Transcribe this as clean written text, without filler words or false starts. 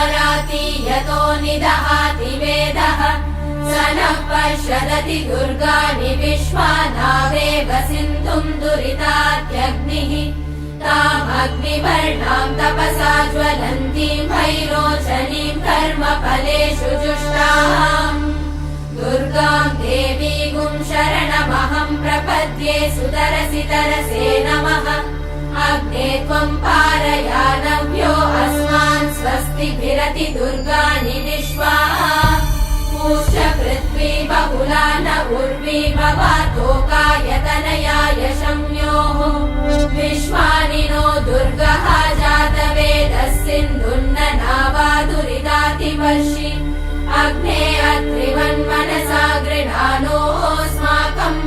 विहाराति यतो निदहाति वेदः स नः पर्षदति दुर्गाणि विश्वा नावेव सिन्धुम् दुरितात्यग्निः तामग्निवर्णाम् तपसा ज्वलन्तीम् भैरोचनीम् कर्मफलेषु जुष्टाम् दुर्गाम् देवीगुम् शरणमहम् प्रपद्ये सुतरसि तरसे नमः अग्ने त्वम् पारयानव्यो अस्मान् स्वस्तिभिरति दुर्गाणि विश्वा पूष्य पृथ्वी बहुला न उर्वी भवातोकायतनयाय शम्योः विश्वानि नो दुर्गः जातवेदः सिन्धुन्न नावादुरितातिवर्षि अग्ने अत्रिवन्मनसा गृणानोऽस्माकम्